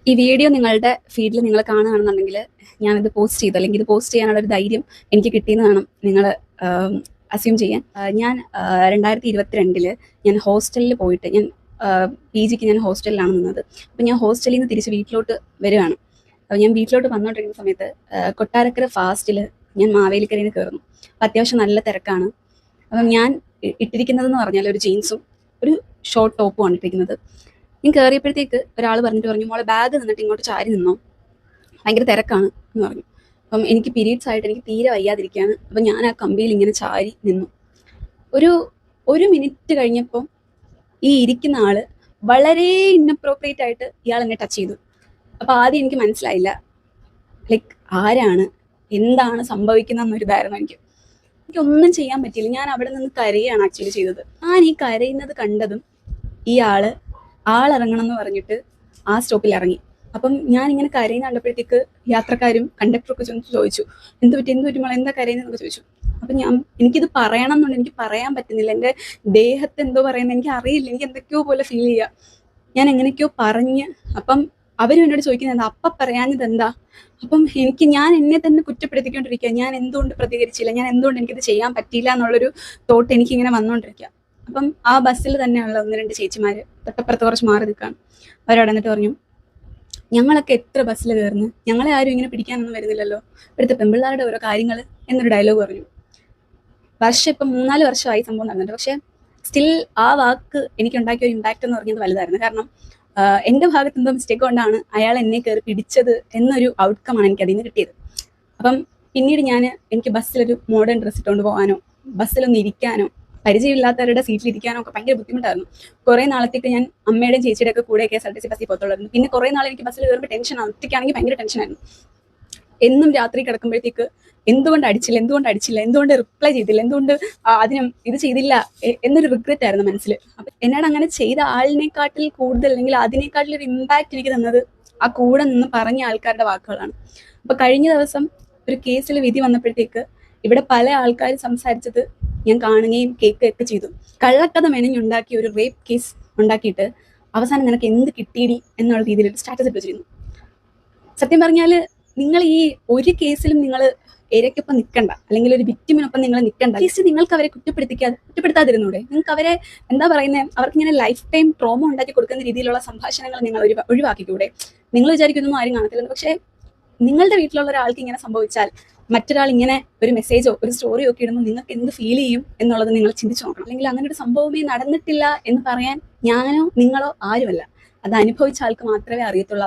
ഈ വീഡിയോ നിങ്ങളുടെ ഫീഡിൽ നിങ്ങൾ കാണുകയാണെന്നുണ്ടെങ്കിൽ ഞാനിത് പോസ്റ്റ് ചെയ്തു, അല്ലെങ്കിൽ ഇത് പോസ്റ്റ് ചെയ്യാനുള്ള ഒരു ധൈര്യം എനിക്ക് കിട്ടിയെന്ന് വേണം നിങ്ങൾ അസ്യൂം ചെയ്യാൻ. ഞാൻ 2022 ഞാൻ ഹോസ്റ്റലിൽ പോയിട്ട് പി ജിക്ക് ഞാൻ ഹോസ്റ്റലിലാണ് നിന്നത്. അപ്പം ഞാൻ ഹോസ്റ്റലിൽ നിന്ന് തിരിച്ച് വീട്ടിലോട്ട് വരികയാണ്. അപ്പോൾ ഞാൻ വീട്ടിലോട്ട് വന്നുകൊണ്ടിരിക്കുന്ന സമയത്ത് കൊട്ടാരക്കര ഫാസ്റ്റിൽ ഞാൻ മാവേലിക്കരയിൽ നിന്ന് കയറുന്നു. അപ്പം അത്യാവശ്യം നല്ല തിരക്കാണ്. അപ്പം ഞാൻ ഇട്ടിരിക്കുന്നതെന്ന് പറഞ്ഞാൽ ഒരു ജീൻസും ഒരു ഷോർട്ട് ടോപ്പുമാണ് ഇട്ടിരിക്കുന്നത്. ഞാൻ കയറിയപ്പോഴത്തേക്ക് ഒരാൾ പറഞ്ഞു, മോളെ ബാഗ് നിന്നിട്ട് ഇങ്ങോട്ട് ചാരി നിന്നോ, ഭയങ്കര തിരക്കാണ് എന്ന് പറഞ്ഞു. അപ്പം എനിക്ക് പീരീഡ്സ് ആയിട്ട് എനിക്ക് തീരെ വയ്യാതിരിക്കുകയാണ്. അപ്പം ഞാൻ ആ കമ്പിയിൽ ഇങ്ങനെ ചാരി നിന്നു. ഒരു മിനിറ്റ് കഴിഞ്ഞപ്പോൾ ഈ ഇരിക്കുന്ന ആള് വളരെ ഇന്നപ്രോപ്രിയേറ്റ് ആയിട്ട് ഇയാൾ എന്നെ ടച്ച് ചെയ്തു. അപ്പം ആദ്യം എനിക്ക് മനസ്സിലായില്ല ലൈക്ക് ആരാണ്, എന്താണ് സംഭവിക്കുന്നതെന്നൊരു ഇതായിരുന്നു എനിക്കൊന്നും ചെയ്യാൻ പറ്റിയില്ല. ഞാൻ അവിടെ നിന്ന് കരയാണ് ആക്ച്വലി ചെയ്തത്. ഞാൻ ഈ കരയുന്നത് കണ്ടതും ഈ ആളിറങ്ങണം എന്ന് പറഞ്ഞിട്ട് ആ സ്റ്റോപ്പിൽ ഇറങ്ങി. അപ്പം ഞാൻ ഇങ്ങനെ കരയുന്ന കണ്ടപ്പോഴത്തേക്ക് യാത്രക്കാരും കണ്ടക്ടറൊക്കെ ചോദിച്ചു, എന്ത് പറ്റി മോളെ, എന്താ കരയുന്നതെന്നൊക്കെ ചോദിച്ചു. അപ്പം എനിക്കിത് പറയണം എന്നുണ്ട്, എനിക്ക് പറയാൻ പറ്റുന്നില്ല. എൻ്റെ ദേഹത്ത് എന്തോ പറയുന്നത് എനിക്ക് അറിയില്ല, എനിക്ക് എന്തൊക്കെയോ പോലെ ഫീൽ ചെയ്യുക. ഞാൻ എങ്ങനെയൊക്കെയോ പറഞ്ഞ് അപ്പം അവരും എന്നോട് ചോദിക്കുന്നത് എന്താ, അപ്പം പറയാഞ്ഞത് എന്താ. അപ്പം ഞാൻ എന്നെ തന്നെ കുറ്റപ്പെടുത്തിക്കൊണ്ടിരിക്കുക, ഞാൻ എന്തുകൊണ്ട് പ്രതികരിച്ചില്ല, ഞാൻ എന്തുകൊണ്ട് എനിക്കിത് ചെയ്യാൻ പറ്റിയില്ല എന്നുള്ളൊരു തോട്ട് എനിക്കിങ്ങനെ വന്നുകൊണ്ടിരിക്കുക. അപ്പം ആ ബസ്സിൽ തന്നെയുള്ള 1-2 ചേച്ചിമാർ തൊട്ടപ്പുറത്ത് കുറച്ച് മാറി നിൽക്കുകയാണ്. അവരവിടെ എന്നിട്ട് പറഞ്ഞു, ഞങ്ങളൊക്കെ എത്ര ബസ്സിൽ കയറുന്നു, ഞങ്ങളെ ആരും ഇങ്ങനെ പിടിക്കാനൊന്നും വരുന്നില്ലല്ലോ, ഇവിടുത്തെ പെൺപിള്ളേരുടെ ഓരോ കാര്യങ്ങൾ എന്നൊരു ഡയലോഗ് പറഞ്ഞു. ഇപ്പം 3-4 വർഷമായി സംഭവം നടന്നിട്ട്, പക്ഷേ സ്റ്റിൽ ആ വാക്ക് എനിക്കുണ്ടാക്കിയ ഒരു ഇമ്പാക്റ്റ് എന്ന് പറഞ്ഞത് വലുതായിരുന്നു. കാരണം എൻ്റെ ഭാഗത്ത് എന്തോ മിസ്റ്റേക്ക് കൊണ്ടാണ് അയാൾ എന്നെ കയറി പിടിച്ചത് എന്നൊരു ഔട്ട്കമാണ് എനിക്ക് അതിൽ നിന്ന് കിട്ടിയത്. അപ്പം പിന്നീട് എനിക്ക് ബസ്സിലൊരു മോഡേൺ ഡ്രസ്സ് ഇട്ടുകൊണ്ട് പോകാനോ ബസ്സിലൊന്ന് ഇരിക്കാനോ പരിചയമില്ലാത്തവരുടെ സീറ്റിലിരിക്കാനോ ഒക്കെ ഭയങ്കര ബുദ്ധിമുട്ടായിരുന്നു. കുറേ നാളത്തേക്ക് ഞാൻ അമ്മയുടെയും ചേച്ചിയുടെ ഒക്കെ കൂടെ KSRTC ബസ്സിൽ പോകത്തുള്ളായിരുന്നു. പിന്നെ കുറേ നാൾ എനിക്ക് ബസ്സിൽ കയറുമ്പോൾ ടെൻഷനാണ്, ഒറ്റയ്ക്കാണെങ്കിൽ ഭയങ്കര ടെൻഷനായിരുന്നു. എന്നും രാത്രി കിടക്കുമ്പോഴത്തേക്ക് എന്തുകൊണ്ട് അടിച്ചില്ല, എന്തുകൊണ്ട് റിപ്ലൈ ചെയ്തില്ല, എന്തുകൊണ്ട് അതിനും ഇത് ചെയ്തില്ല എന്നൊരു റിഗ്രറ്റ് ആയിരുന്നു മനസ്സിൽ. അപ്പം എന്നോട് അങ്ങനെ ചെയ്ത ആളിനെക്കാട്ടിൽ കൂടുതൽ, അല്ലെങ്കിൽ അതിനേക്കാട്ടിൽ ഒരു ഇമ്പാക്റ്റ് എനിക്ക് തന്നത് ആ കൂടെ നിന്ന് പറഞ്ഞ ആൾക്കാരുടെ വാക്കുകളാണ്. അപ്പം കഴിഞ്ഞ ദിവസം ഒരു കേസിൽ വിധി വന്നപ്പോഴത്തേക്ക് ഇവിടെ പല ആൾക്കാരും സംസാരിച്ചത് ഞാൻ കാണുകയും കേൾക്കുകയൊക്കെ ചെയ്തു. കള്ളക്കഥ മെനഞ്ഞുണ്ടാക്കി ഒരു റേപ്പ് കേസ് ഉണ്ടാക്കിയിട്ട് അവസാനം നിനക്ക് എന്ത് കിട്ടിയിടി എന്നുള്ള രീതിയിൽ സ്റ്റാറ്റസ് ഇട്ട് വെച്ചിരുന്നു. സത്യം പറഞ്ഞാൽ നിങ്ങൾ ഈ ഒരു കേസിലും നിങ്ങൾ ഇരയ്ക്കൊപ്പം നിൽക്കണ്ട, അല്ലെങ്കിൽ ഒരു വിക്ടിമിനൊപ്പം നിങ്ങൾ നിൽക്കണ്ട. അറ്റ്ലീസ്റ്റ് നിങ്ങൾക്ക് അവരെ കുറ്റപ്പെടുത്താതിരുന്നൂടെ? നിങ്ങൾക്ക് അവരെ എന്താ പറയുന്നത്, അവർക്ക് ഇങ്ങനെ ലൈഫ് ടൈം ട്രോമ ഉണ്ടാക്കി കൊടുക്കുന്ന രീതിയിലുള്ള സംഭാഷണങ്ങൾ നിങ്ങൾ ഒഴിവാക്കിക്കൂടെ? നിങ്ങൾ വിചാരിക്കുന്നൊന്നും ആരും കാണത്തില്ലെന്ന്, പക്ഷേ നിങ്ങളുടെ വീട്ടിലുള്ള ഒരാൾക്ക് ഇങ്ങനെ സംഭവിച്ചാൽ മറ്റൊരാൾ ഇങ്ങനെ ഒരു മെസ്സേജോ ഒരു സ്റ്റോറിയോ ഒക്കെ ഇടുമ്പോൾ നിങ്ങൾക്ക് എന്ത് ഫീൽ ചെയ്യും എന്നുള്ളത് നിങ്ങൾ ചിന്തിച്ചു നോക്കണം. അല്ലെങ്കിൽ അങ്ങനെ ഒരു സംഭവമേ നടന്നിട്ടില്ല എന്ന് പറയാൻ ഞാനോ നിങ്ങളോ ആരുമല്ല. അത് അനുഭവിച്ച ആൾക്ക് മാത്രമേ അറിയത്തുള്ളൂ.